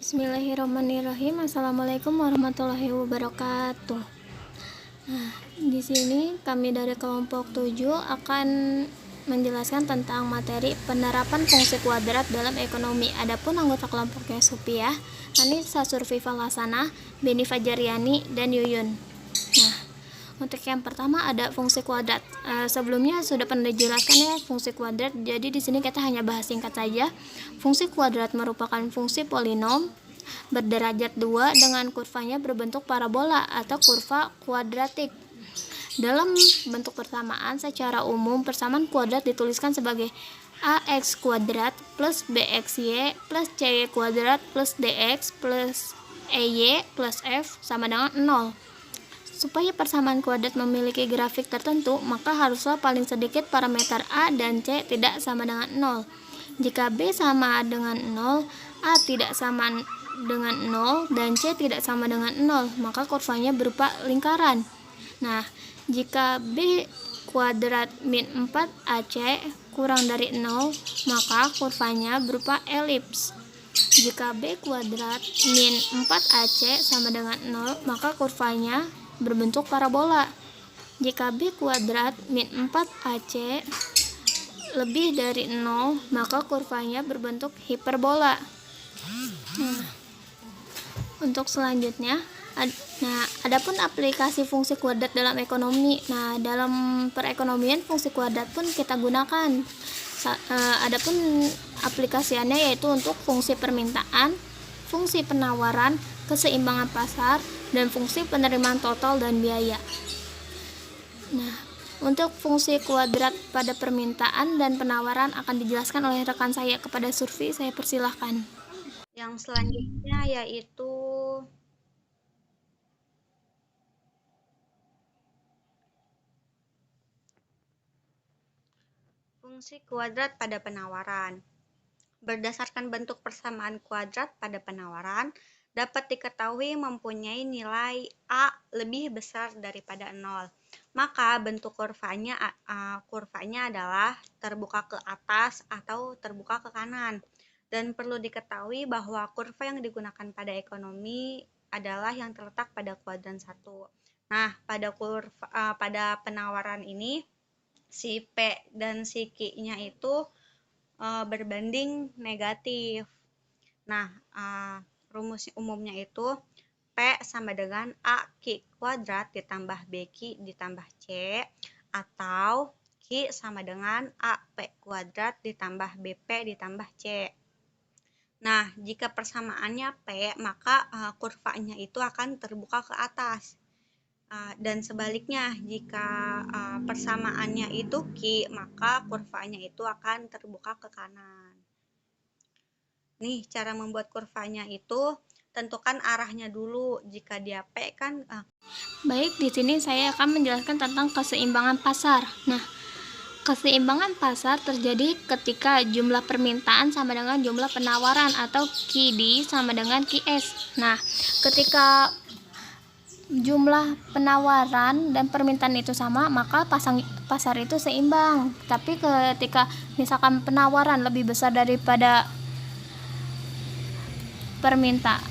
Bismillahirrahmanirrahim. Assalamualaikum warahmatullahi wabarakatuh. Nah, di sini kami dari kelompok 7 akan menjelaskan tentang materi penerapan fungsi kuadrat dalam ekonomi. Adapun anggota kelompoknya Supiah, Anissa Surfifa Lasana, Beni Fajariani, dan Yuyun. Nah, untuk yang pertama ada fungsi kuadrat. Sebelumnya sudah pernah dijelaskan ya fungsi kuadrat. Jadi di sini kita hanya bahas singkat saja. Fungsi kuadrat merupakan fungsi polinom berderajat 2 dengan kurvanya berbentuk parabola atau kurva kuadratik. Dalam bentuk persamaan, secara umum persamaan kuadrat dituliskan sebagai ax kuadrat plus bxy plus cy kuadrat plus dx plus ey plus f sama dengan 0. Supaya persamaan kuadrat memiliki grafik tertentu, maka haruslah paling sedikit parameter a dan c tidak sama dengan 0. Jika b sama dengan 0, a tidak sama dengan 0, dan c tidak sama dengan 0, maka kurvanya berupa lingkaran. Nah, jika b kuadrat min 4ac kurang dari 0, maka kurvanya berupa elips. Jika b kuadrat min 4ac sama dengan 0, maka kurvanya berbentuk parabola. Jika b kuadrat min 4ac lebih dari 0, maka kurvanya berbentuk hiperbola. Nah, untuk selanjutnya, adapun aplikasi fungsi kuadrat dalam ekonomi. Nah, dalam perekonomian fungsi kuadrat pun kita gunakan. Adapun aplikasiannya yaitu untuk fungsi permintaan, fungsi penawaran, keseimbangan pasar, dan fungsi penerimaan total dan biaya. Nah, untuk fungsi kuadrat pada permintaan dan penawaran akan dijelaskan oleh rekan saya. Kepada Surfi, saya persilahkan. Yang selanjutnya yaitu fungsi kuadrat pada penawaran. Berdasarkan bentuk persamaan kuadrat pada penawaran, dapat diketahui mempunyai nilai A lebih besar daripada 0. Maka bentuk kurvanya adalah terbuka ke atas atau terbuka ke kanan. Dan perlu diketahui bahwa kurva yang digunakan pada ekonomi adalah yang terletak pada kuadran 1. Nah, pada penawaran ini si P dan si Q-nya itu berbanding negatif. Nah, rumus umumnya itu P sama dengan AQ kuadrat ditambah BQ ditambah C, atau Q sama dengan AP kuadrat ditambah BP ditambah C. Nah, jika persamaannya P, maka kurvanya itu akan terbuka ke atas. Dan sebaliknya, jika persamaannya itu Q, maka kurvanya itu akan terbuka ke kanan. Nih, cara membuat kurvanya itu tentukan arahnya dulu. Jika dia P kan Baik, di sini saya akan menjelaskan tentang keseimbangan pasar. Nah, keseimbangan pasar terjadi ketika jumlah permintaan sama dengan jumlah penawaran atau QD sama dengan QS. Nah, ketika jumlah penawaran dan permintaan itu sama, maka pasar itu seimbang. Tapi ketika misalkan penawaran lebih besar daripada permintaan,